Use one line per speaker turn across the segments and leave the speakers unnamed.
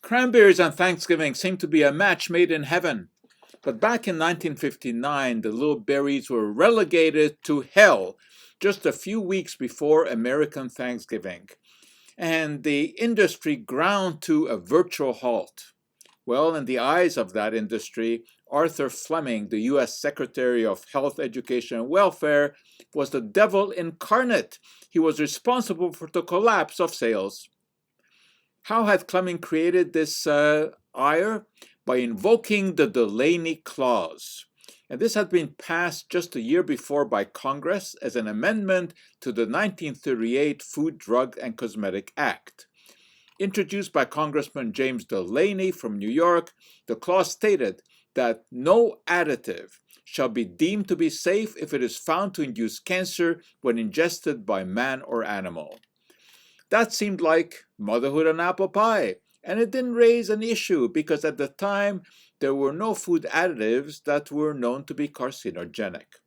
Cranberries and Thanksgiving seem to be a match made in heaven. But back in 1959, the little berries were relegated to hell just a few weeks before American Thanksgiving, and the industry ground to a virtual halt. Well, in the eyes of that industry, Arthur Flemming, the U.S. Secretary of Health, Education, and Welfare, was the devil incarnate. He was responsible for the collapse of sales. How had Flemming created this ire? By invoking the Delaney Clause. And this had been passed just a year before by Congress as an amendment to the 1938 Food, Drug, and Cosmetic Act. Introduced by Congressman James Delaney from New York, the clause stated that no additive shall be deemed to be safe if it is found to induce cancer when ingested by man or animal. That seemed like motherhood and apple pie, and it didn't raise an issue because at the time there were no food additives that were known to be carcinogenic.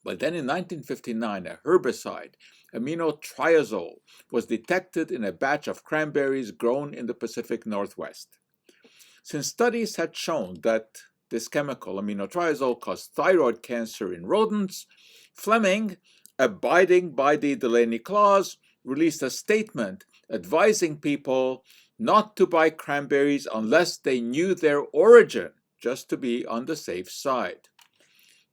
But then in 1959, a herbicide, aminotriazole, was detected in a batch of cranberries grown in the Pacific Northwest. Since studies had shown that this chemical, aminotriazole, caused thyroid cancer in rodents, Flemming, abiding by the Delaney Clause, released a statement advising people not to buy cranberries unless they knew their origin, just to be on the safe side.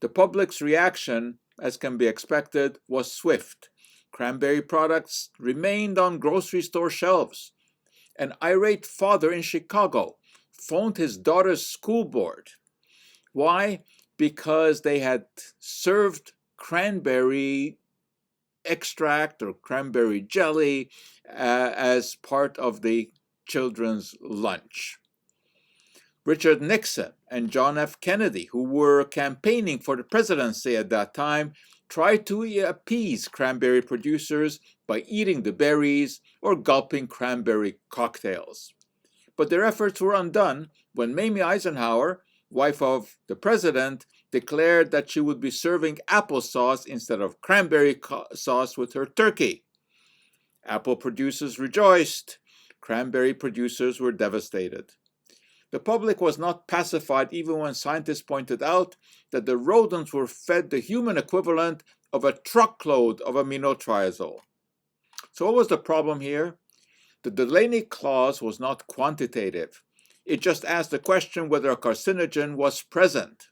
The public's reaction, as can be expected, was swift. Cranberry products remained on grocery store shelves. An irate father in Chicago phoned his daughter's school board. Why? Because they had served cranberry extract or cranberry jelly as part of the children's lunch. Richard Nixon and John F. Kennedy, who were campaigning for the presidency at that time, tried to appease cranberry producers by eating the berries or gulping cranberry cocktails. But their efforts were undone when Mamie Eisenhower, wife of the president, declared that she would be serving applesauce instead of cranberry sauce with her turkey. Apple producers rejoiced. Cranberry producers were devastated. The public was not pacified even when scientists pointed out that the rodents were fed the human equivalent of a truckload of aminotriazole. So what was the problem here? The Delaney Clause was not quantitative. It just asked the question whether a carcinogen was present.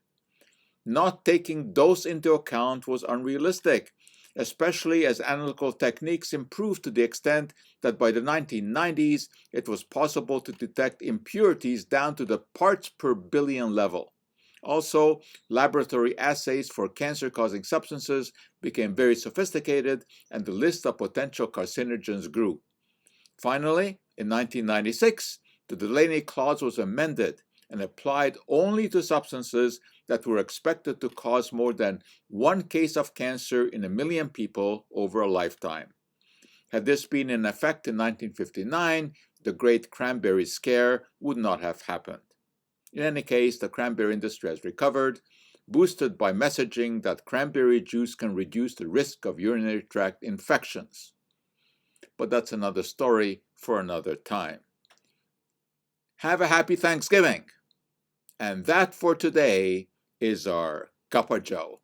Not taking dose into account was unrealistic, especially as analytical techniques improved to the extent that by the 1990s it was possible to detect impurities down to the parts per billion level. Also, laboratory assays for cancer-causing substances became very sophisticated and the list of potential carcinogens grew. Finally, in 1996, the Delaney Clause was amended and applied only to substances that were expected to cause more than one case of cancer in 1 million people over a lifetime. Had this been in effect in 1959, the Great Cranberry Scare would not have happened. In any case, the cranberry industry has recovered, boosted by messaging that cranberry juice can reduce the risk of urinary tract infections. But that's another story for another time. Have a happy Thanksgiving! And that for today is our Cup of Joe.